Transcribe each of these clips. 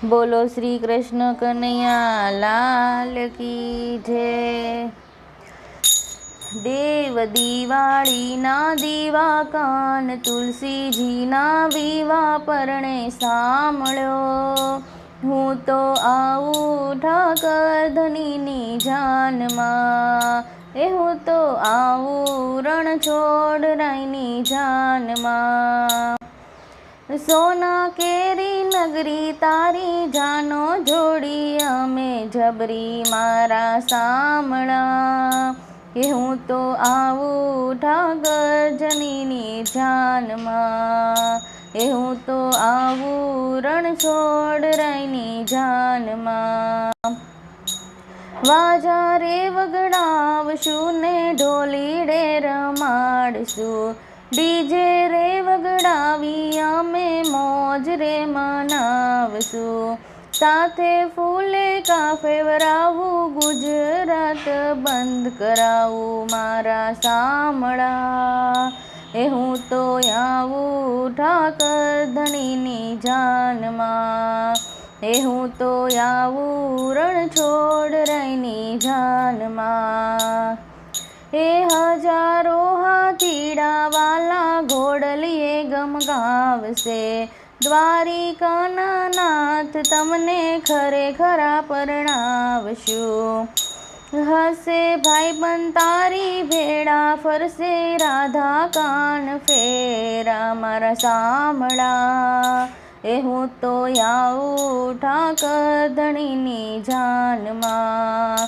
બોલો શ્રી કૃષ્ણ કનૈયા લાલ કી જય। દેવ દિવાળીના દીવા કાન તુલસીજીના વિવાહ પરણે સાંભળ્યો। હું તો આવું ઠાકર ધણીની જાનમાં, હું તો આવું રણછોડરાયની જાનમાં। સોના કેરી નગરી તારી જાનો જોડી અમે જબરી મારા સામળા, કે હું તો આવું ઠાકર જનીની જાનમાં, હું તો આવું રણછોડરાયની જાનમાં। વાજા રે વગડાવશું ને ઢોલીડે રમાડશું, ડીજે રે વગડાવી અમે મોજ રે મનાવશું। સાથે ફૂલે કાફે વરાવું, ગુજરાત બંધ કરાવું મારા સામળા, હું તો આવું ઠાકર ધણીની જાનમાં, હું તો આવું રણછોડરાયની જાનમાં। હજારો હાથીડા વાલા ઘોડલીએ ગમગાવશે, દ્વારિકાના નાથ તમને ખરેખરા પરણાવશું। હસે ભાઈબંધ તારી ભેળા ફરશે, રાધા કાન ફેરા મારા સામળા, હું તો આવું ઠાકર ધણીની જાનમાં,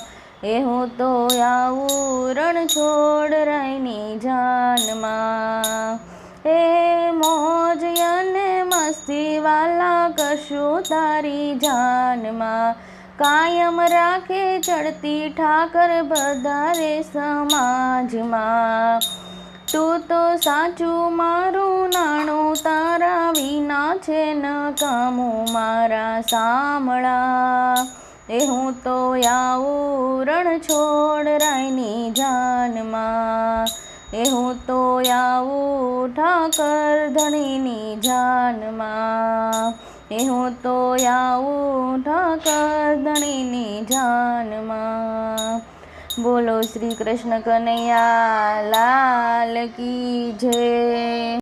હું તો આવું રણછોડરાયની જાનમાં। મોજ અને મસ્તી વાલા કશું તારી જાનમાં, કાયમ રાખે ચડતી ઠાકર બધારે સમાજમાં। તું તો સાચું મારું નાણું, તારા વિના છે નકામું મારા સામળા, હું તો આવું રણછોડરાયની જાનમાં, હું તો આવું ઠાકર ધણીની જાનમાં, હું તો આવું ઠાકર ધણીની જાનમાં। બોલો શ્રી કૃષ્ણ કનૈયા લાલ કી જય।